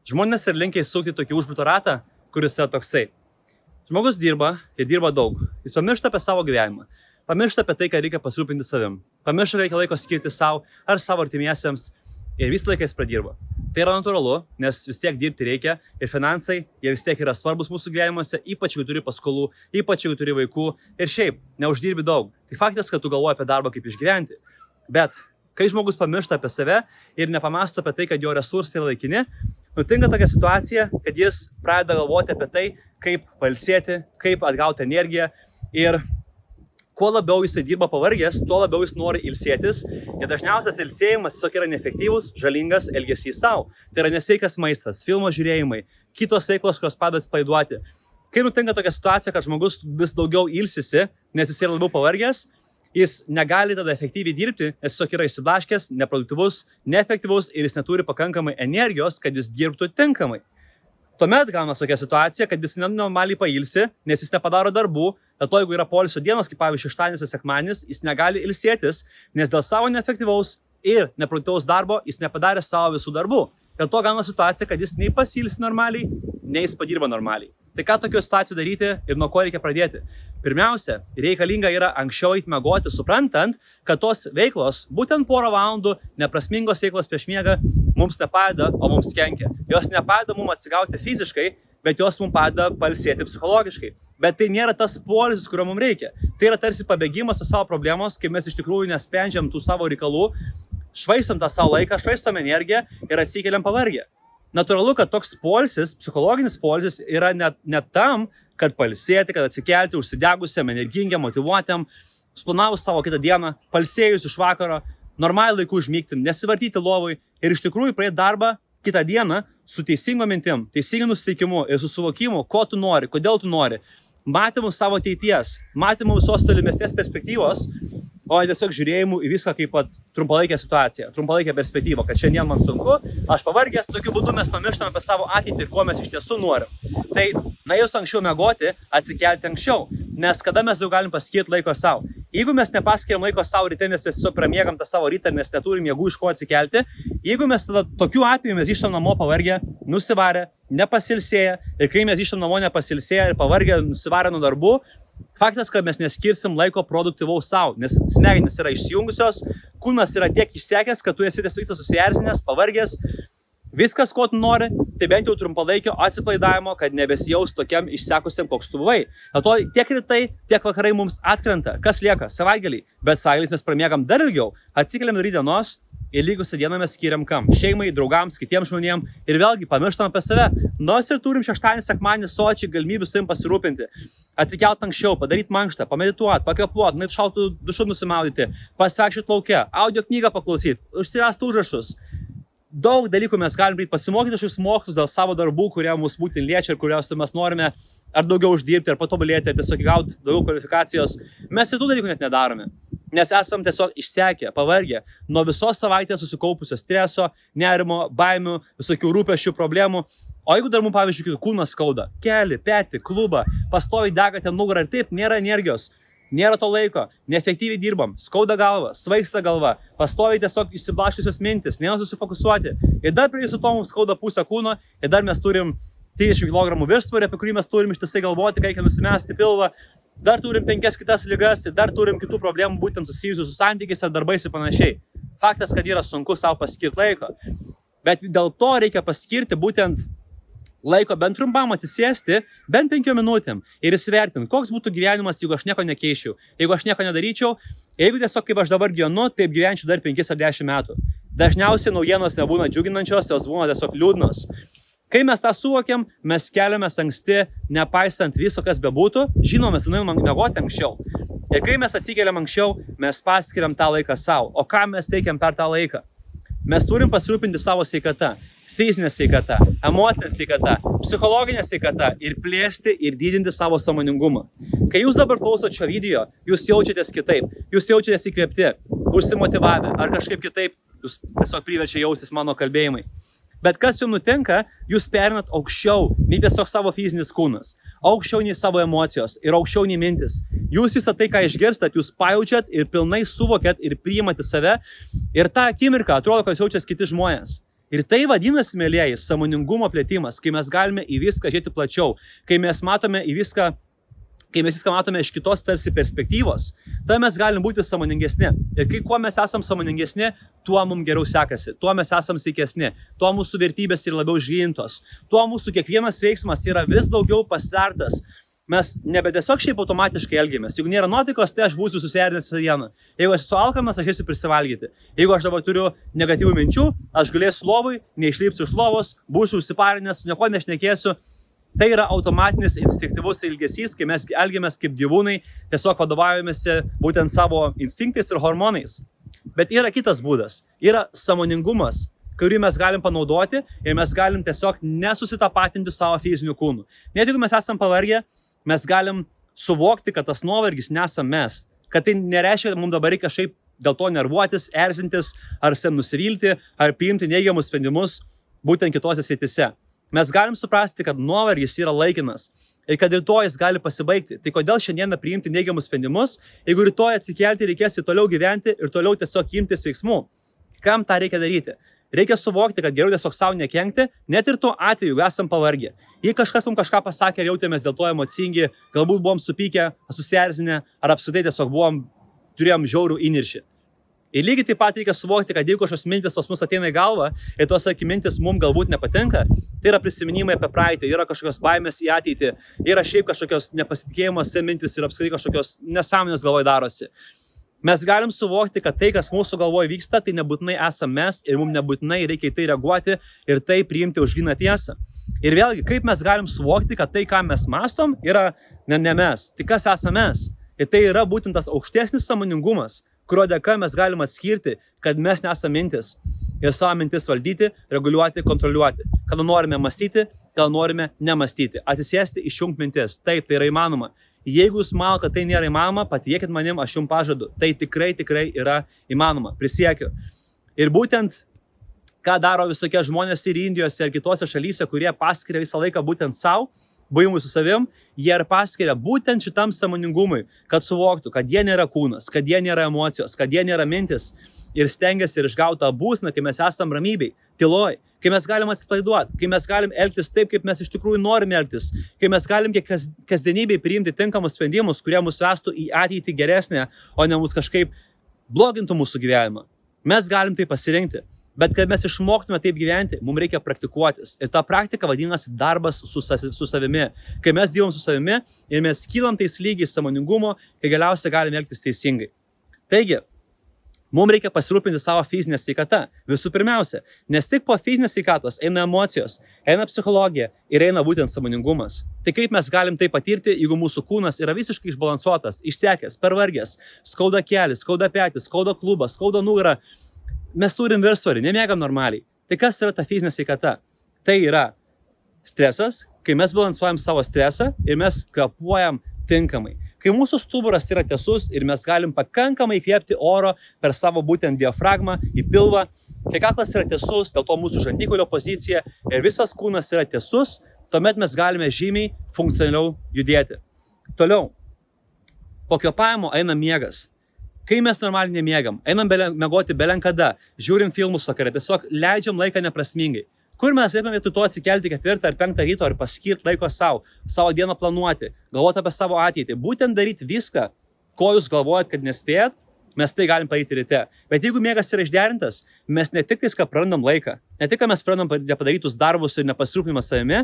Žmonės ir linkia įsukti tokį užburtą ratą, kuris yra toksai. Žmogus dirba ir dirba daug. Jis pamiršta apie savo gyvenimą. Pamiršta apie tai, kad reikia pasirūpinti savim. Pamiršta, kad reikia laiko skirti savo ar savo artimiesiems ir visą laiką jis pradirba. Tai yra natūralu, nes vis tiek dirbti reikia ir finansai, jie vis tiek yra svarbus mūsų gyvenimuose, ypač jeigu turi paskolų, ypač jeigu turi vaikų ir šiaip neuždirbi daug. Tai faktas, kad tu galvoji apie darbą kaip išgyventi. Bet kai žmogus pamiršta apie save ir nepamąsto apie tai, kad jo resursai yra laikini, nutinka tokia situacija, kad jis pradeda galvoti apie tai, kaip pailsėti, kaip atgauti energiją ir kuo labiau jisai dirba pavargęs, tuo labiau jis nori ilsėtis ir dažniausias ilsėjimas tiesiog yra neefektyvus, žalingas elgesys savo. Tai yra nesveikas maistas, filmo žiūrėjimai, kitos veiklos, kurios padeda atsipalaiduoti. Kai nutinka tokia situacija, kad žmogus vis daugiau ilsisi, nes jis yra labiau pavargęs, jis negali tada efektyviai dirbti, nes tiesiog yra išsiblaškęs, neproduktyvus, neefektyvus ir jis neturi pakankamai energijos, kad jis dirbtų tinkamai. Tuomet gauna tokia situacija, kad jis nenormaliai pailsi, nes jis nepadaro darbų, dėl to jeigu yra poilsio dienos, kaip pavyzdžiui šeštadienis ir sekmadienis, jis negali ilsėtis, nes dėl savo neefektyvaus ir neproduktyvaus darbo jis nepadarė savo visų darbų. Dėl to gauna situacija, kad jis nei pasilsi normaliai, nei jis padirba normaliai. Tai ką tokio situacijų daryti ir nuo ko reikia pradėti? Pirmiausia, reikalinga yra anksčiau eiti miegoti, suprantant, kad tos veiklos, būtent porą valandų, neprasmingos veiklos prieš miegą, mums nepadeda, o mums kenkia. Jos nepadeda mums atsigauti fiziškai, bet jos mums padeda pailsėti psichologiškai. Bet tai nėra tas poilsis, kurio mums reikia. Tai yra tarsi pabėgimas nuo savo problemos, kai mes iš tikrųjų nesprendžiam tų savo reikalų, švaistom tą savo laiką, švaistom energiją ir atsikeliam pavargę. Natūralu, kad toks poilsis, psichologinis poilsis yra ne tam, kad pailsėti, kad atsikelti užsidegusiam, energingam, motyvuotėm, suplanavus savo kitą dieną, pailsėjus iš vakaro, normaliai laiku užmygti, nesivartyti lovui ir iš tikrųjų pradėti darbą kitą dieną su teisingo mintim, teisingu nusiteikimu ir su suvokimu, ko tu nori, kodėl tu nori, matymu savo ateities, matymu visos tolimesnės perspektyvos, o tiesiog žiūrėjimu į viską kaip trumpalaikę situaciją, trumpalaikę perspektyvą, kad šiandien man sunku, aš pavargęs, tokiu būdu mes pamirštame apie savo ateitį ir ko mes iš tiesų norim. Tai nuėjus anksčiau miegoti, atsikelti anksčiau, nes kada mes jau galim paskirti laiko savo. Jeigu mes nepaskiriam laiko savo ryte, nes mes tiesiog pramiegam tą savo rytą, nes neturim jėgų iš ko atsikelti, jeigu mes tada tokiu atveju mes ištam namo pavargę, nusivarę, nepasilsėję ir kai mes ištam namo nepasilsėję ir pavargę, nusivarę nuo darbų, faktas, kad mes neskirsim laiko produktyvaus savo, nes smegenys yra išsijungusios, kūnas yra tiek išsekęs, kad tu esi tiesiog susierzinęs, pavargęs, viskas, ko tu nori, tai bent jau trumpalaikio atsipalaidavimo, kad nebesijaus tokiam išsekusiam, koks tu buvai. Dėl to tiek rytai, tiek vakarai mums atkrenta. Kas lieka? Savaitgaliai. Bet savaitgaliais mes pramiegam dar ilgiau, atsikeliam rytdienos ir likusią dieną mes skiriam kam? Šeimai, draugams, kitiems žmonėms ir vėlgi pamirštam apie save. Nors ir turim šeštadienį, sekmadienį sočiai galimybių savim pasirūpinti, atsikelt anksčiau, padaryti mankštą, pamedituoti, pakvėpuoti, nueit šaltų dušu nusimaudyti, pasivaikščioti lauke, audio knygą paklausyti, užsivesti užrašus. Daug dalykų mes galim daryti, pasimokyti šius mokslus dėl savo darbų, kurie mus būtent liečia ir kuriuose mes norime ar daugiau uždirbti, ar patobulėti, ar tiesiog gauti daugiau kvalifikacijos. Mes ir tų dalykų net nedarome. Nes esam tiesiog išsekę, pavargę nuo visos savaitės susikaupusio streso, nerimo, baimių, visokių rūpesčių, problemų. O jeigu dar mums, pavyzdžiui, kūnas skauda, kelį, petį, klubą, pastoviai degate nugarą ir taip nėra energijos, nėra to laiko, neefektyviai dirbam, skauda galva, svaigsta galva, pastoviai tiesiog išsiblaškiusios mintis, nėra susifokusuoti. Ir dar prie viso to mums skauda pusę kūno ir dar mes turim 30 kg viršsvorį, apie kurį mes turim ištisai galvoti, kai reikia nusimesti pilvą. Dar turim 5 kitas ligas ir dar turim kitų problemų, būtent susijusių su santykiais ar darbais ir panašiai. Faktas, kad yra sunku savo paskirti laiko. Bet dėl to reikia paskirti būtent laiko bent trumpam atsisėsti, bent 5 minutėm ir įsivertinti, koks būtų gyvenimas, jeigu aš nieko nekeičiau, jeigu aš nieko nedaryčiau, jeigu tiesiog kaip aš dabar gyvenu, taip gyvenčiau dar 5 ar 10 metų. Dažniausiai naujienos nebūna džiuginančios, jos būna tiesiog liūdnos. Kai mes tą suvokiam, mes keliamės anksti, nepaisant viso, kas bebūtų, žinom, mes nuėjom miegoti anksčiau. Ir kai mes atsikeliam anksčiau, mes paskiriam tą laiką savo. O ką mes teikiam per tą laiką? Mes turim pasirūpinti savo sveikata, fizinė sveikata, emocinė sveikata, psichologinė sveikata ir plėsti ir didinti savo sąmoningumą. Kai jūs dabar klausot šio video, jūs jaučiatės kitaip, jūs jaučiatės įkvėpti, užsimotyvavę ar kažkaip kitaip, jūs tiesiog priverčia jaustis mano kalbėjimai. Bet kas jums nutinka, jūs perinat aukščiau, nei tiesiog savo fizinis kūnas, aukščiau nei savo emocijos ir aukščiau nei mintis. Jūs visą tai, ką išgirstat, jūs pajaučiat ir pilnai suvokėt ir priimat į save ir tą akimirką atrodo, kad jaučias kiti žmonės. Ir tai vadinasi, mėlyjeji, sąmoningumo plėtimas, kai mes galime į viską žiūrėti plačiau, kai mes matome į viską, kai mes viską matome iš kitos tarsi perspektyvos, tada mes galim būti sąmoningesni. Ir kai kuo mes esam sąmoningesni, tuo mums geriau sekasi, tuo mes esam sveikesni, tuo mūsų vertybės yra labiau išgilintos, tuo mūsų kiekvienas veiksmas yra vis daugiau pasvertas. Mes nebe tiesiog šiaip automatiškai elgiamės. Jeigu nėra nuotaikos, tai aš būsiu susierzęs visą dieną. Jeigu aš esu alkanas, aš eisiu prisivalgyti. Jeigu aš dabar turiu negatyvių minčių, aš galėsiu lovui, neišlipsiu iš lovos, būsiu užsiparinęs, nieko nešnekėsiu. Tai yra automatinis instinktyvus elgesys, kai mes elgiamės kaip gyvūnai, tiesiog vadovaujamės būtent savo instinktais ir hormonais. Bet yra kitas būdas. Yra sąmoningumas, kurį mes galim panaudoti ir mes galim tiesiog nesusitapatinti savo fiziniu kūnu. Net jeigu mes esam pavargę, mes galim suvokti, kad tas nuovargis nesam mes. Kad tai nereiškia, kad mums dabar reikia kažkaip dėl to nervuotis, erzintis, ar nusivilti, ar priimti neigiamus sprendimus būtent kitose srityse. Mes galim suprasti, kad nuovargis yra laikinas ir kad rytoj jis gali pasibaigti. Tai kodėl šiandieną priimti neigiamus sprendimus, jeigu rytoj atsikelti reikės ir toliau gyventi ir toliau tiesiog imtis veiksmų? Kam tą reikia daryti? Reikia suvokti, kad geriau tiesiog savo nekenkti, net ir tuo atveju, jeigu esam pavargę. Jei kažkas mums kažką pasakė ir jautėmės dėl to emocingi, galbūt buvom supykę, susierzinę, ar apskritai tiesiog turėjom žiaurų įniršį. Ir lygiai taip pat reikia suvokti, kad jeigu kažkokios mintis pas mus ateina į galvą ir tos mintis mums galbūt nepatinka, tai yra prisiminimai apie praeitį, yra kažkokios baimės į ateitį, yra šiaip kažkokios nepasitikėjimas mintis ir apskritai kažkokios nesąmonės galvoj darosi. Mes galim suvokti, kad tai, kas mūsų galvoje vyksta, tai nebūtinai esame mes ir mums nebūtinai reikia į tai reaguoti ir tai priimti už gryną tiesą. Ir vėlgi, kaip mes galim suvokti, kad tai, ką mes mastom, yra ne mes. Tai kas esame mes? Ir tai yra būtent tas aukštesnis sąmoningumas, kurio dėka mes galim atskirti, kad mes nesame mintis. Ir savo mintis valdyti, reguliuoti, kontroliuoti. Kada norime mąstyti, kada norime nemąstyti. Atsisėsti, išjungti mintis. Taip, tai yra įmanoma. Jeigu jūs manote, kad tai nėra įmanoma, patikėkit manim, aš jums pažadu. Tai tikrai yra įmanoma. Prisiekiu. Ir būtent, ką daro visokie žmonės ir Indijose ir kitose šalyse, kurie paskiria visą laiką būtent savo, buvimui su savim, jie ir paskiria būtent šitam sąmoningumui, kad suvoktų, kad jie nėra kūnas, kad jie nėra emocijos, kad jie nėra mintis ir stengiasi ir išgauti tą būseną, kai mes esam ramybėj, tyloj, kai mes galim atsipalaiduoti, kai mes galim elgtis taip, kaip mes iš tikrųjų norime elgtis, kai mes galim kasdienybėj priimti tinkamus sprendimus, kurie mus vestų į ateitį geresnę, o ne mus kažkaip blogintų mūsų gyvenimą. Mes galim tai pasirinkti. Bet kad mes išmoktume taip gyventi, mums reikia praktikuotis. Ir ta praktika vadinasi darbas su savimi. Kai mes dirbam su savimi ir mes kylam tais lygiais sąmoningumo, kai galiausiai galime elgtis teisingai. Taigi, mums reikia pasirūpinti savo fizinę sveikatą. Visų pirmiausia, nes tik po fizinės sveikatos eina emocijos, eina psichologija ir eina būtent sąmoningumas. Tai kaip mes galim tai patirti, jeigu mūsų kūnas yra visiškai išbalansuotas, išsekęs, pervargęs, skauda kelis, skauda petis, skauda klubas, skauda nugarą. Mes turim viršsvorį, nemiegam normaliai. Tai kas yra ta fizinė sveikata? Tai yra stresas, kai mes balansuojam savo stresą ir mes kvėpuojam tinkamai. Kai mūsų stuburas yra tiesus ir mes galim pakankamai įkvėpti oro per savo būtent diafragmą į pilvą, kai kaklas yra tiesus, dėl to mūsų žandikaulio pozicija ir visas kūnas yra tiesus, tuomet mes galime žymiai funkcionaliau judėti. Toliau, po kvėpavimo eina miegas. Kai mes normaliai nemiegam, einam miegoti belenkada, žiūrim filmus vakarą, tiesiog leidžiam laiką neprasmingai. Kur mes galime vietoj to atsikelti 4 ar 5 ryto ir paskirti laiko savo dieną planuoti, galvoti apie savo ateitį, būtent daryti viską, ko jūs galvojat, kad nespėjat, mes tai galim padaryti ryte. Bet jeigu miegas yra išderintas, mes ne tik tais, prarandam laiką, ne tik, mes prarandam nepadarytus darbus ir nepasirūpinimą savimi,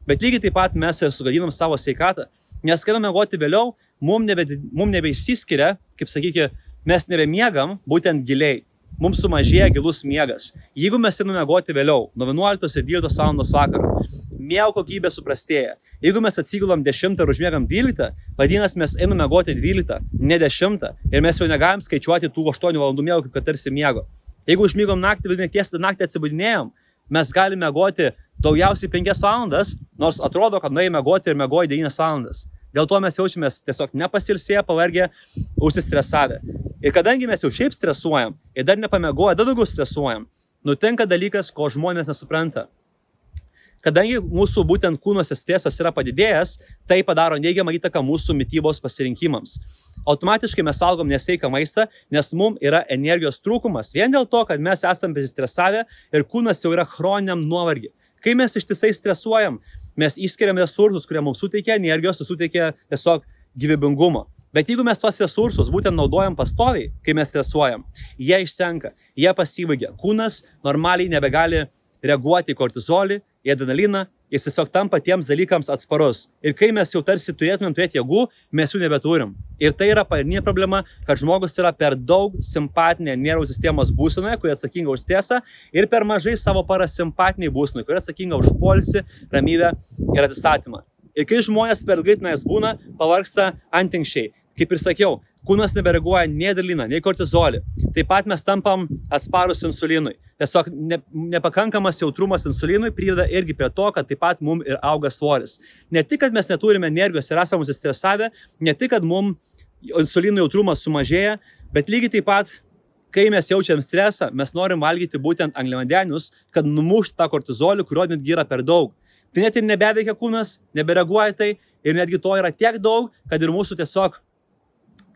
bet lygiai taip pat mes ir sugadinam savo sveikatą, nes kai miegoti vėliau, mums nebeišsiskiria, kaip sakykime, mes nebemiegam būtent giliai. Mums sumažėja gilus miegas. Jeigu mes einame miegoti vėliau, nuo 11 ir 12 valandos vakaro, miego kokybė suprastėja. Jeigu mes atsigulam 10 ir užmiegam 12, vadinasi mes einame miegoti 12, ne 10 ir mes jau negalim skaičiuoti tų 8 valandų miego, kaip kad tarsi miego. Jeigu užmigom naktį, vidurinią naktį atsibudinėjom, mes galime miegoti daugiausiai 5 valandas, nors atrodo, kad nuėjai miegoti ir miegoji 9 valandas. Dėl to mes jaučiamės tiesiog nepasilsėję, pavargę, užsistresavę. Ir kadangi mes jau šiaip stresuojam ir dar nepamiegoję, dar daugiau stresuojam, nutinka dalykas, ko žmonės nesupranta. Kadangi mūsų būtent kūnuose stresas yra padidėjęs, tai padaro neigiamą įtaką mūsų mitybos pasirinkimams. Automatiškai mes valgom nesveiką maistą, nes mums yra energijos trūkumas vien dėl to, kad mes esame besistresavę ir kūnas jau yra chroniniam nuovargį. Kai mes ištisai stresuojam, mes išskiriam resursus, kurie mums suteikia energijos, suteikia tiesiog gyvybingumo. Bet jeigu mes tos resursus būtent naudojam pastoviai, kai mes stresuojam, jie išsenka, jie pasibaigia. Kūnas normaliai nebegali reaguoti į kortizolį, į adrenaliną, jis tiesiog tampa tiems dalykams atsparus. Ir kai mes jau tarsi turėtumėm turėti jėgų, mes jų nebeturim. Ir tai yra pagrindinė problema, kad žmogus yra per daug simpatinė nervų sistemos būsenoje, kuri atsakinga už stresą, ir per mažai savo parasimpatiniai būsenoje, kuri atsakinga už poilsį, ramybę ir atsistatymą. Ir kai žmonės per ilgai tenais būna, pavargsta antinkščiai. Kaip ir sakiau, kūnas nebereaguoja nei adrenaliną, nei kortizolį. Taip pat mes tampam atsparus insulinui. Tiesiog nepakankamas jautrumas insulinui prideda irgi prie to, kad taip pat mums ir auga svoris. Ne tik, kad mes neturime energijos ir esame susistresavę, ne tik, kad mums insulinų jautrumas sumažėja, bet lygiai taip pat, kai mes jaučiam stresą, mes norim valgyti būtent angliavandenius, kad numušti tą kortizolį, kurio netgi yra per daug. Tai net ir nebeveikia kūnas, nebereaguoja tai ir netgi to yra tiek daug, kad ir mūsų tiesiog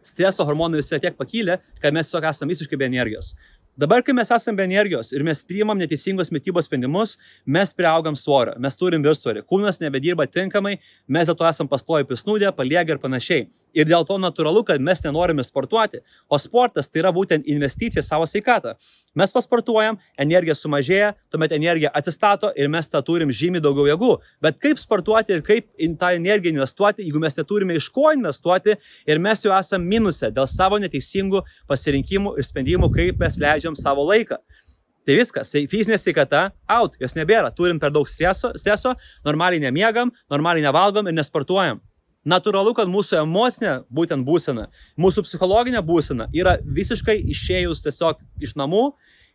streso hormonai visi tiek pakilę, kad mes tiesiog esame visiškai be energijos. Dabar, kai mes esame be energijos ir mes priimam neteisingos mitybos sprendimus, mes priaugam svorio, mes turim viršsvorį, kūnas nebedirba tinkamai, mes dėl to esam pastoviai prisnūdę, paliegę ir panašiai. Ir dėl to natūralu, kad mes nenorime sportuoti, o sportas tai yra būtent investicija į savo sveikatą. Mes pasportuojam, energija sumažėja, tuomet energija atsistato ir mes tą turim žymiai daugiau jėgų. Bet kaip sportuoti ir kaip tą energiją investuoti, jeigu mes neturime iš ko investuoti ir mes jau esam minuse dėl savo neteisingų pasirinkimų ir sprendimų, kaip mes leidžiam savo laiką. Tai viskas, fizinė sveikata, out, jos nebėra, turim per daug streso, normaliai nemiegam, normaliai nevalgom ir nesportuojam. Natūralu, kad mūsų emocinė būtent būsena, mūsų psichologinė būsena yra visiškai išėjus tiesiog iš namų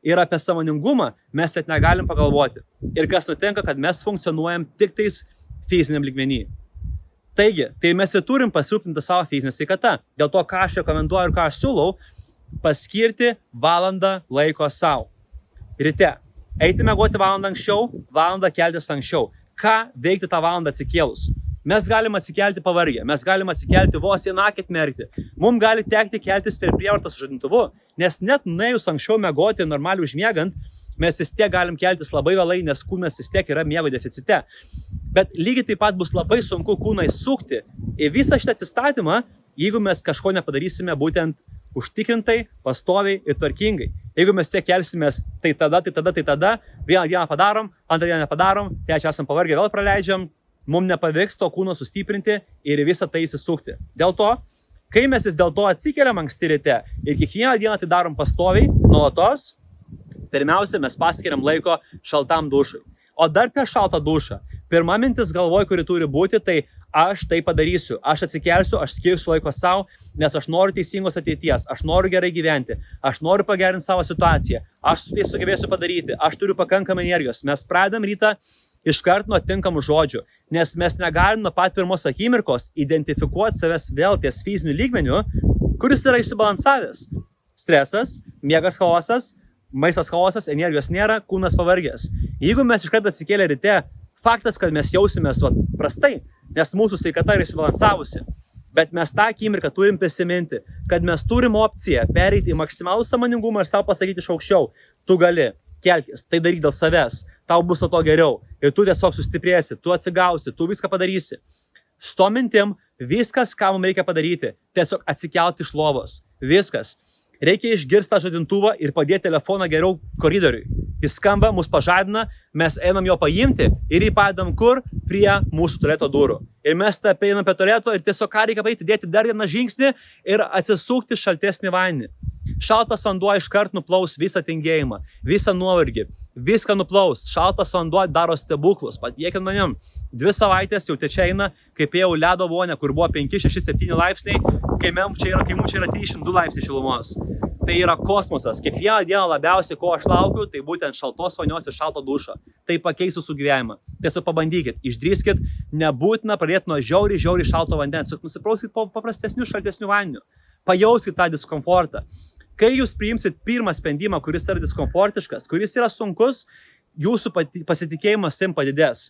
ir apie sąmoningumą mes net negalim pagalvoti. Ir kas nutinka, kad mes funkcionuojam tik tais fiziniam lygmenį. Taigi, tai mes ir turim pasirūpinti savo fizinę sveikatą. Dėl to, ką aš rekomenduoju ir ką aš siūlau, paskirti valandą laiko savo. Ryte. Eiti miegoti valandą anksčiau, valandą keltis anksčiau. Ką veikti tą valandą atsikėlus? Mes galim atsikelti pavargę, mes galim atsikelti vos į nakit merkti. Mums gali tekti keltis per prievartą su žadintuvu, nes net nuėjus anksčiau miegoti normaliai užmiegant, mes vis tiek galim keltis labai vėlai, nes kūnas vis tiek yra miego deficite. Bet lygiai taip pat bus labai sunku kūną įsukti į visą šitą atsistatymą, jeigu mes kažko nepadarysime būtent užtikrintai, pastoviai ir tvarkingai. Jeigu mes tiek kelsimės, tai tada, vieną dieną padarom, antrą dieną nepadarom, trečią esam pavargę, vėl praleidžiam, mums nepavyks to kūno sustiprinti ir visą tai įsisukti. Dėl to, kai mes vis dėl to atsikeliam anksti ryte ir kiekvieną dieną tai darom pastoviai, nuolatos, pirmiausia, mes paskiriam laiko šaltam dušui. O dar per šaltą dušą, pirma mintis galvoj, kuri turi būti, tai aš tai padarysiu, aš atsikelsiu, aš skirsiu laiko savo, nes aš noriu teisingos ateities, aš noriu gerai gyventi, aš noriu pagerinti savo situaciją, aš tai sugebėsiu padaryti, aš turiu pakankamai energijos. Mes pradedam rytą iškart nuo tinkamų žodžių, nes mes negalim nuo pat pirmos akimirkos identifikuoti savęs vėl ties fiziniu lygmeniu, kuris yra išsibalansavęs. Stresas, miegas chaosas, maistas chaosas, energijos nėra, kūnas pavargęs. Jeigu mes iškart atsikėlę ryte, faktas, kad mes jausimės prastai, nes mūsų sveikata yra išsibalansavusi. Bet mes tą akimirką turim prisiminti, kad mes turim opciją pereiti į maksimalų sąmoningumą ir savo pasakyti iš aukščiau, tu gali. Kelkis, tai daryk dėl savęs, tau bus nuo to geriau ir tu tiesiog sustiprėsi, tu atsigausi, tu viską padarysi. Su to mintim, viskas, ką mums reikia padaryti, tiesiog atsikelti iš lovos, viskas. Reikia išgirsti tą žadintuvą ir padėti telefoną geriau koridoriui. Jis skamba, mus pažadina, mes einam jo paimti ir jį padedam kur? Prie mūsų tualeto durų. Ir mes tą einam prie tualeto ir tiesiog ką reikia padaryti, dėti dar vieną žingsnį ir atsisukti šaltesnį vandenį. Šaltas vanduo iškart nuplaus visą tingėjimą, visą nuovargį, viską nuplaus. Šaltas vanduo daro stebuklus. Patikėkit manim, 2 savaitės jau čia eina, kaip ėjau ledo vonę, kur buvo 5, 6, 7 laipsniai, kai mums čia yra 32 laipsniai šilumos. Tai yra kosmosas. Kiekvieną dieną labiausiai, ko aš laukiu, tai būtent šaltos vonios ir šalto dušo. Tai pakeis jūsų gyvenimą. Tiesiog pabandykit, išdrįskit, nebūtina pradėti nuo žiauriai šalto vandens. Nusiprauskit paprastesnių, šaltesnių vandenių. Pajauskit tą diskomfortą. Kai jūs priimsit pirmą sprendimą, kuris yra diskomfortiškas, kuris yra sunkus, jūsų pasitikėjimas savim padidės.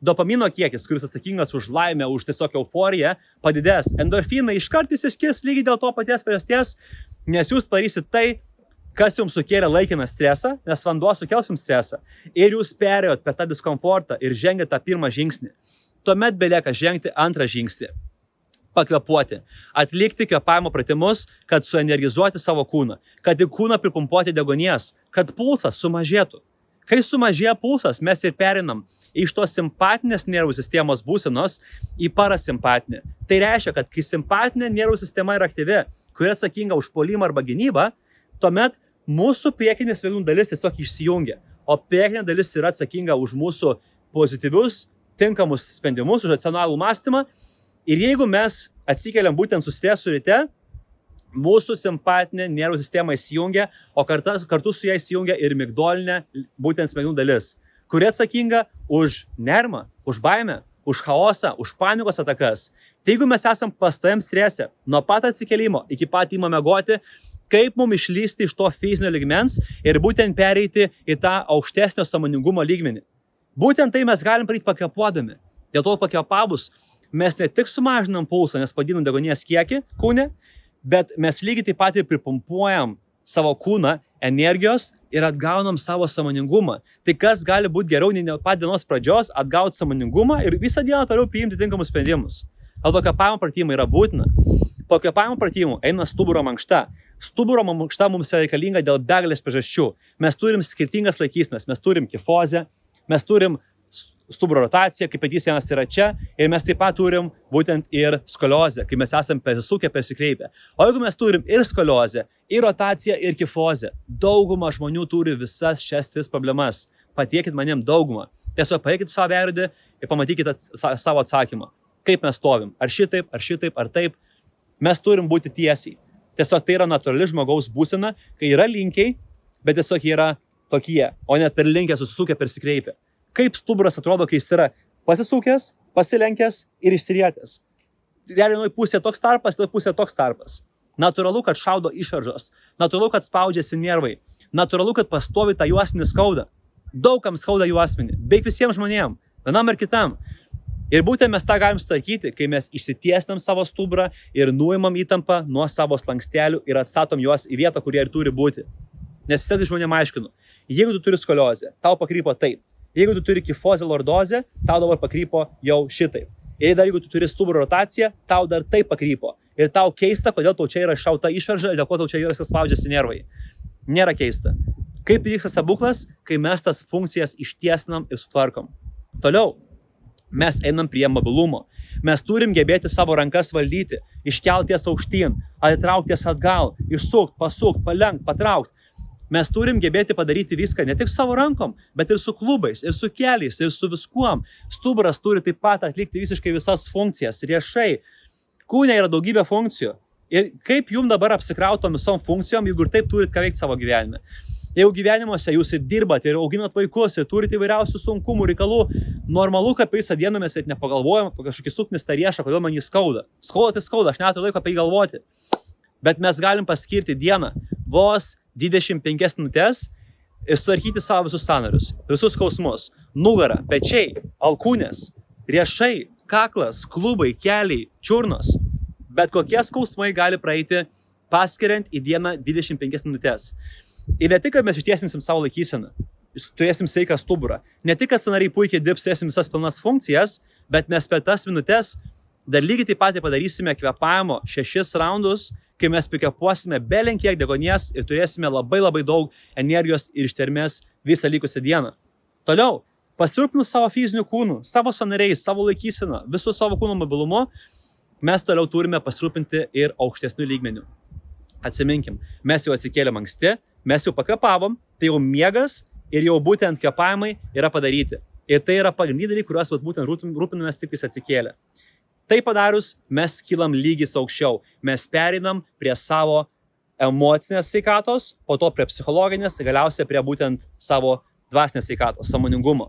Dopamino kiekis, kuris atsakingas už laimę, už tiesiog euforiją, padidės. Endorfinai iškart įsiskis lygiai dėl to paties priežasties, nes jūs padarysit tai, kas jums sukėlė laikiną stresą, nes vanduo sukels jums stresą. Ir jūs perėjot per tą diskomfortą ir žengėte tą pirmą žingsnį. Tuomet belieka žengti antrą žingsnį. Pakvepuoti. Atlikti kvėpavimo pratimus, kad suenergizuoti savo kūną, kad į kūną pripumpuoti deguonies, kad pulsas sumažėtų. Kai sumažėja pulsas, mes ir perinam iš tos simpatinės nervų sistemos būsenos į parasimpatinę. Tai reiškia, kad kai simpatinė nervų sistema yra aktyvi, kuri atsakinga už puolimą arba gynybą, tuomet mūsų priekinė smegenų dalis tiesiog išsijungia, o priekinė dalis yra atsakinga už mūsų pozityvius, tinkamus sprendimus, už racionalų mąstymą. Ir jeigu mes atsikeliam būtent su stresu ryte, mūsų simpatinė nervų sistema įsijungia, o kartu su ją įsijungia ir migdolinė būtent smegenų dalis, kuri atsakinga už nerimą, už baimę, už chaosą, už panikos atakas. Tai jeigu mes esam pastoviam strese, nuo pat atsikelimo iki pat įmo miegoti, kaip mums išlysti iš to fizinio lygmens ir būtent pereiti į tą aukštesnio sąmoningumo lygmenį. Būtent tai mes galim padaryti pakvepuodami. Dėl to pakvepavus mes ne tik sumažinam pulsą, nes padidinam deguonies kiekį kūne, bet mes lygiai taip pat ir pripumpuojam savo kūną energijos ir atgaunam savo sąmoningumą. Tai kas gali būti geriau nei nuo pat dienos pradžios atgauti sąmoningumą ir visą dieną toliau priimti tinkamus sprendimus. Dėl to kvėpavimo pratimai yra būtina. Po kvėpavimo pratimų eina stuburo mankšta. Stuburo mankšta mums yra reikalinga dėl begalės priežasčių. Mes turim skirtingas laikysenas, mes turim kifozę, mes turim stuburo rotacija, kaip petys vienas yra čia, ir mes taip pat turim būtent ir skoliozę, kai mes esam persisukę, persikreipę. O jeigu mes turim ir skoliozę, ir rotaciją, ir kifozę, dauguma žmonių turi visas šias tris problemas. Patikėkit manim daugumą. Tiesiog paėkit savo veidrodį ir pamatykit savo atsakymą. Kaip mes stovim? Ar šitaip, ar taip? Mes turim būti tiesiai. Tiesiog tai yra natūrali žmogaus būsena, kai yra linkiai, bet tiesiog yra tokie, o net per linkę susisukę, persikreipę. Kaip stuburas atrodo, kai jis yra pasisukęs, pasilenkęs ir išsirietęs. Vienoje pusėje toks tarpas, kitoje pusėje toks tarpas. Natūralu, kad šaudo išvaržos. Natūralu, kad spaudžiasi nervai. Natūralu, kad pastovi tą juosmenį skauda. Daugam skauda juosmenį. Beveik visiems žmonėms. Vienam ir kitam. Ir būtent mes tą galim sutvarkyti, kai mes išsitiesnam savo stuburą ir nuimam įtampą nuo savo slankstelių ir atstatom juos į vietą, kur jie ir turi būti. Nes tai žmonėms aiškinu. Jeigu tu turi skoliozę, tau pakrypo taip. Jeigu tu turi kifozę, lordozę, tau dabar pakrypo jau šitaip. Ir dar jeigu tu turi stuburo rotaciją, tau dar taip pakrypo. Ir tau keista, kodėl tau čia yra šauta išvarža ir dėl ko tau čia yra spaudžiasi nervai. Nėra keista. Kaip įvyksta stebuklas, kai mes tas funkcijas ištiesnam ir sutvarkom. Toliau, mes einam prie mobilumo. Mes turim gebėti savo rankas valdyti, iškelties aukštyn, atitraukties atgal, išsukt, pasukt, palenkt, patraukt. Mes turim gebėti padaryti viską ne tik su savo rankom, bet ir su klubais, ir su keliais, ir su viskuom. Stuburas turi taip pat atlikti visiškai visas funkcijas, riešai. Kūne yra daugybė funkcijų. Ir kaip jums dabar apsikrautom visom funkcijom, jeigu ir taip turit ką veikti savo gyvenime. Jeigu gyvenimuose jūs ir dirbat, ir auginat vaikus, ir turit įvairiausių sunkumų, reikalų, normalu, kad visą dieną mes net nepagalvojam apie kažkokį suknistą riešą, kodėl man jį skauda. Skauda, tai skauda, aš neturiu laiko apie jį galvoti. Bet mes galim paskirti dieną vos 25 minutės ir sutvarkyti savo visus sąnarius, visus skausmus, nugarą, pečiai, alkūnės, riešai, kaklas, klubai, keliai, čiurnos. Bet kokie skausmai gali praeiti paskiriant į dieną 25 minutės. Ir ne tik, kad mes ištiesinsim savo laikyseną, turėsim sveiką stuburą, ne tik, kad sąnariai puikiai dirbs, turėsim visas pilnas funkcijas, bet mes per tas minutės dar lygiai taip pat padarysime kvėpavimo 6 raundus, kai mes prikvėpuosime belenkiek deguonies ir turėsime labai daug energijos ir ištvermės visą likusią dieną. Toliau, pasirūpinus savo fiziniu kūnu, savo sąnariais, savo laikyseną, visų savo kūno mobilumu, mes toliau turime pasirūpinti ir aukštesnių lygmenių. Atsiminkim, mes jau atsikėlėm anksti, mes jau pakvėpavom, tai jau miegas ir jau būtent kvėpavimai yra padaryti. Ir tai yra pagrindiniai dalykai, kuriuos būtent rūpinamės tik atsikėlę. Tai padarius, mes kylam lygis aukščiau, mes pereinam prie savo emocinės sveikatos, po to prie psichologinės, galiausiai prie būtent savo dvasinės sveikatos, sąmoningumo.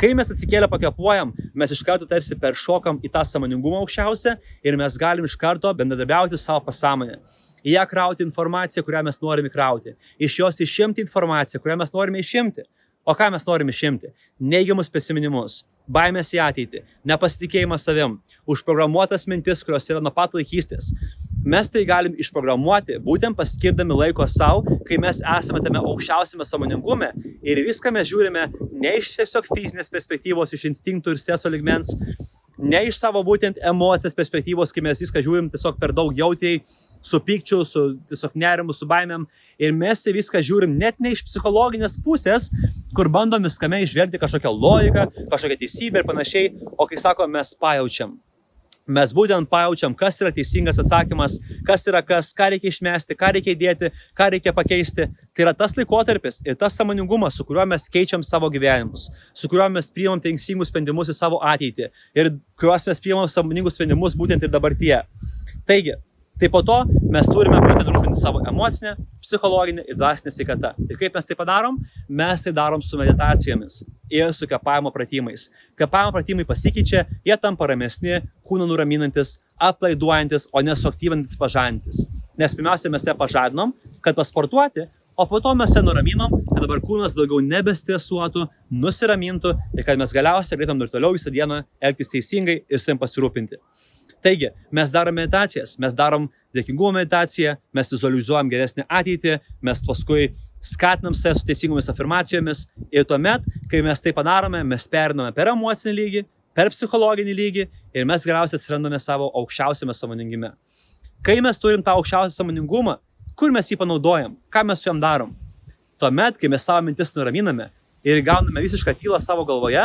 Kai mes atsikėlę pakvėpuojam, mes iš karto tarsi peršokam į tą sąmoningumą aukščiausią ir mes galim iš karto bendradarbiauti savo pasąmonę. Į ją krauti informaciją, kurią mes norime krauti. Iš jos išimti informaciją, kurią mes norime išimti. O ką mes norim išimti? Neigiamus prisiminimus, baimės į ateitį, nepasitikėjimą savim, užprogramuotas mintis, kurios yra nuo pat vaikystės. Mes tai galim išprogramuoti, būtent paskirdami laiko savo, kai mes esame tame aukščiausiame sąmoningume ir viską mes žiūrime ne iš tiesiog fizinės perspektyvos, iš instinktų ir streso lygmens, ne iš savo būtent emocinės perspektyvos, kai mes viską žiūrim tiesiog per daug jautriai, su pykčiu, su tiesiog nerimu, su baimėm. Ir mes viską žiūrim net ne iš psichologinės pusės, kur bandom viskame išvelgti kažkokią logiką, kažkokią teisybę ir panašiai, o kai sako, mes pajaučiam. Mes būtent pajaučiam, kas yra teisingas atsakymas, kas yra kas, ką reikia išmesti, ką reikia įdėti, ką reikia pakeisti. Tai yra tas laikotarpis ir tas sąmoningumas, su kuriuo mes keičiam savo gyvenimus, su kuriuo mes priimam teisingus sprendimus į savo ateitį ir kuriuos mes priimam sąmoningus sprendimus būtent ir dabartyje. Taigi, tai po to mes turime būtent rūpinti savo emocinę, psichologinę ir dvasinę sveikatą. Ir kaip mes tai padarom? Mes tai darom su meditacijomis ir su kvėpavimo pratimais. Kvėpavimo pratimai pasikeičia, jie tampa ramesni, kūną nuraminantis, atpalaiduojantis, o nesuaktyvinantis, pažadinantis. Nes pirmiausia, mes ją pažadinom, kad pasportuoti, o po to mes ją nuraminom, kad dabar kūnas daugiau nebestresuotų, nusiramintų ir kad mes galiausiai galėtum ir toliau visą dieną elgtis teisingai ir savim pasirūpinti. Taigi, mes darom meditacijas, mes darom dėkingumo meditaciją, mes vizualizuojam geresnį ateitį, mes paskui skatinam save su teisingomis afirmacijomis ir tuomet, kai mes tai padarome, mes periname per emocinį lygį, per psichologinį lygį ir mes galiausiai atsirandame savo aukščiausiame sąmoningime. Kai mes turim tą aukščiausią sąmoningumą, kur mes jį panaudojam, ką mes su jam darom? Tuomet, kai mes savo mintis nuraminame ir gauname visišką tylą savo galvoje,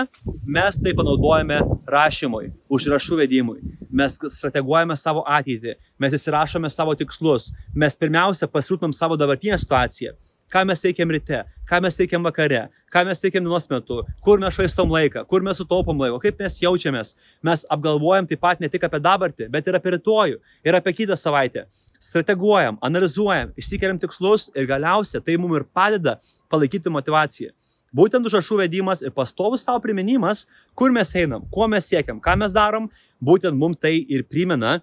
mes tai panaudojame rašymui, užrašų vedimui. Mes strateguojame savo ateitį, mes įsirašome savo tikslus, mes pirmiausia pasirūpinam savo dabartinę situaciją. Ką mes veikiam ryte, ką mes veikiam vakare, ką mes veikiam dienos metu, kur mes švaistom laiką, kur mes sutaupom laiko, kaip mes jaučiamės. Mes apgalvojam taip pat ne tik apie dabartį, bet ir apie rytojų ir apie kitą savaitę. Strateguojam, analizuojam, išsikeliam tikslus ir galiausiai tai mums ir padeda palaikyti motivaciją. Būtent užrašų vedimas ir pastovus savo priminimas, kur mes einam, ko mes siekiam, ką mes darom, būtent mums tai ir primena,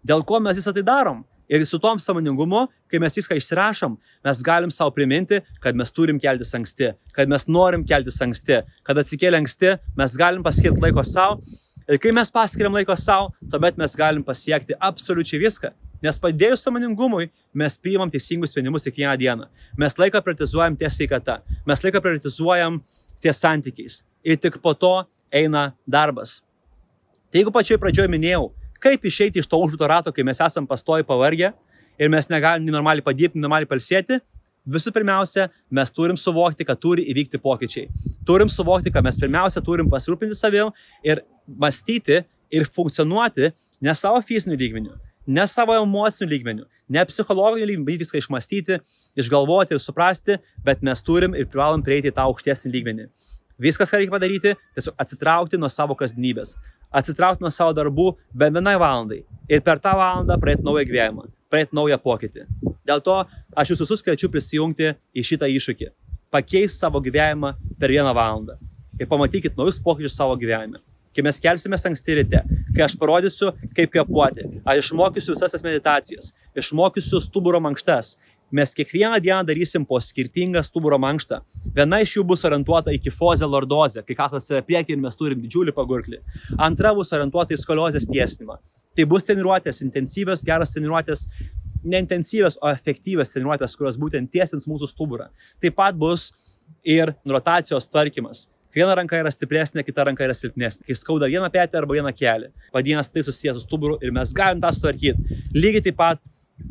dėl ko mes visą tai darom. Ir su tom sąmoningumu, kai mes viską išsirašom, mes galim savo priminti, kad mes turim keltis anksti, kad mes norim keltis anksti, kad atsikėlę anksti, mes galim paskirti laiko savo. Ir kai mes paskiriam laiko savo, tuomet mes galim pasiekti absoliučiai viską. Nes padėjus sąmoningumui, mes priimam teisingus sprendimus kiekvieną dieną. Mes laiką prioritizuojam ties sveikata, mes laiką prioritizuojam ties santykiais. Ir tik po to eina darbas. Tai jeigu pačioj pradžioj minėjau, kaip išeiti iš to užburto rato, kai mes esam pastoviai pavargę ir mes negalim nei normaliai padirbti, nei normaliai pailsėti, visų pirmiausia, mes turim suvokti, kad turi įvykti pokyčiai. Turim suvokti, kad mes pirmiausia turim pasirūpinti savim ir mąstyti ir funkcionuoti ne savo fizinių lygmenių, ne savo emocinių lygmenių, ne psichologinių lygmenių, bet viską išmąstyti, išgalvoti ir suprasti, bet mes turim ir privalom prieiti tą aukštesnį lygmenį. Viskas, ką reikia padaryti, tiesiog atsitraukti nuo savo kasdienybės, atsitraukti nuo savo darbų bent vienai valandai ir per tą valandą praeiti naują gyvenimą, praeiti naują pokytį. Dėl to aš jūs visus kviečiu prisijungti į šitą iššūkį, pakeisti savo gyvenimą per 1 valandą ir pamatykit naujus pokyčius savo gyvenime. Kai mes kelsimės anksti ryte, kai aš parodysiu, kaip kvėpuoti, aš išmokysiu visas tas meditacijas, išmokysiu stuburo mankštas. Mes kiekvieną dieną darysim po skirtingą stuburo mankštą. Viena iš jų bus orientuota į kifozę lordozę, kai kaklas yra priekį ir mes turim didžiulį pagurklį. Antra bus orientuota į skoliozės tiesinimą. Tai bus treniruotės, intensyvios, geros treniruotės, ne intensyvios, o efektyvios treniruotės, kurios būtent tiesins mūsų stuburą. Taip pat bus ir rotacijos tvarkymas. Viena ranka yra stipresnė, kita ranka yra silpnesnė. Kai skauda vieną petį arba vieną kelį, vadinasi tai susijęs su stuburu ir mes galim tą sutvarkyti. Lygiai taip pat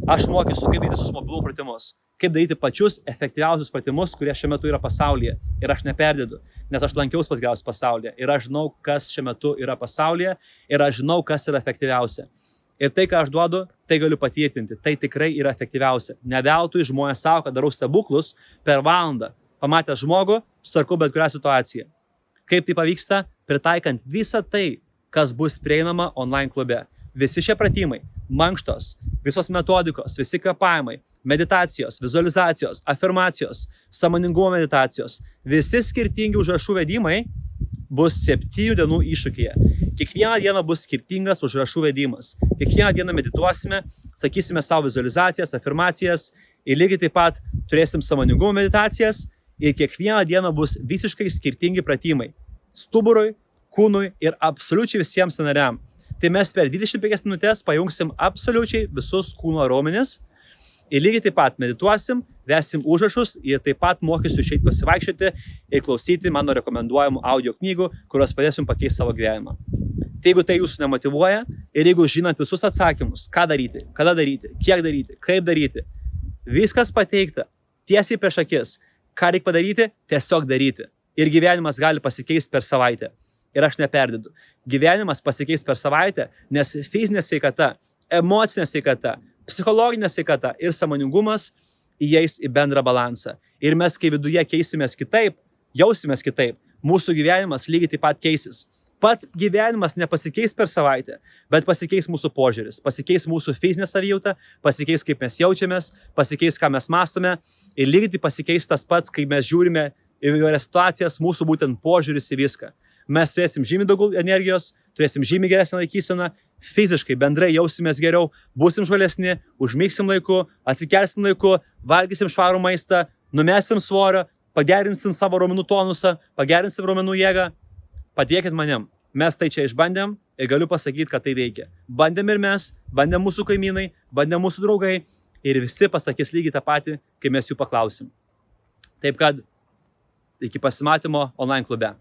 aš mokysiu, kaip daryti visus mobilumo pratimus, kaip daryti pačius efektyviausius pratimus, kurie šiuo metu yra pasaulyje. Ir aš neperdedu, nes aš lankiausi pas geriausius pasaulyje. Ir aš žinau, kas šiuo metu yra pasaulyje ir aš žinau, kas yra efektyviausia. Ir tai, ką aš duodu, tai galiu patvirtinti. Tai tikrai yra efektyviausia. Ne veltui žmonės sako, kad darau stebuklus per valandą. Pamatęs žmogų, sutvarkau bet kurią situaciją. Kaip tai pavyksta? Pritaikant visą tai, kas bus prieinama online klube. Visi šie pratimai, mankštos, visos metodikos, visi kvėpavimai, meditacijos, vizualizacijos, afirmacijos, sąmoningumo meditacijos, visi skirtingi užrašų vedimai bus 7 dienų iššūkyje. Kiekvieną dieną bus skirtingas užrašų vedimas. Kiekvieną dieną medituosime, sakysime savo vizualizacijas, afirmacijas ir lygiai taip pat turėsim sąmoningumo meditacijas ir kiekvieną dieną bus visiškai skirtingi pratimai. Stuburui, kūnui ir absoliučiai visiems sąnariam. Tai mes per 25 minutės pajungsim absoliučiai visus kūno raumenis ir lygiai taip pat medituosim, vesim užrašus ir taip pat mokysiu išeiti pasivaikščioti ir klausyti mano rekomenduojamų audio knygų, kurios padės jums pakeisti savo gyvenimą. Tai jeigu tai jūsų nemotyvuoja ir jeigu žinant visus atsakymus, ką daryti, kada daryti, kiek daryti, kaip daryti, viskas pateikta tiesiai prieš akis, ką reikia padaryti, tiesiog daryti. Ir gyvenimas gali pasikeisti per savaitę. Ir aš neperdedu. Gyvenimas pasikeis per savaitę, nes fizinė sveikata, emocinė sveikata, psichologinė sveikata ir sąmoningumas įeis į bendrą balansą. Ir mes, kai viduje keisimės kitaip, jausimės kitaip, mūsų gyvenimas lygiai taip pat keisis. Pats gyvenimas nepasikeis per savaitę, bet pasikeis mūsų požiūris, pasikeis mūsų fizinė savijauta, pasikeis kaip mes jaučiamės, pasikeis ką mes mąstome ir lygiai taip pasikeis tas pats, kai mes žiūrime į įvairias situacijas, mūsų būtent požiūris į viską. Mes turėsim žymiai daugiau energijos, turėsim žymiai geresnę laikyseną, fiziškai bendrai jausimės geriau, būsim žvalesni, užmigsim laiku, atsikelsim laiku, valgysim švarų maistą, numesim svorio, pagerinsim savo raumenų tonusą, pagerinsim raumenų jėgą. Padėkit manim. Mes tai čia išbandėm ir galiu pasakyti, kad tai veikia. Bandėm ir mes, bandėm mūsų kaimynai, bandėm mūsų draugai ir visi pasakys lygiai tą patį, kai mes jų paklausim. Taip kad iki pasimatymo online klube.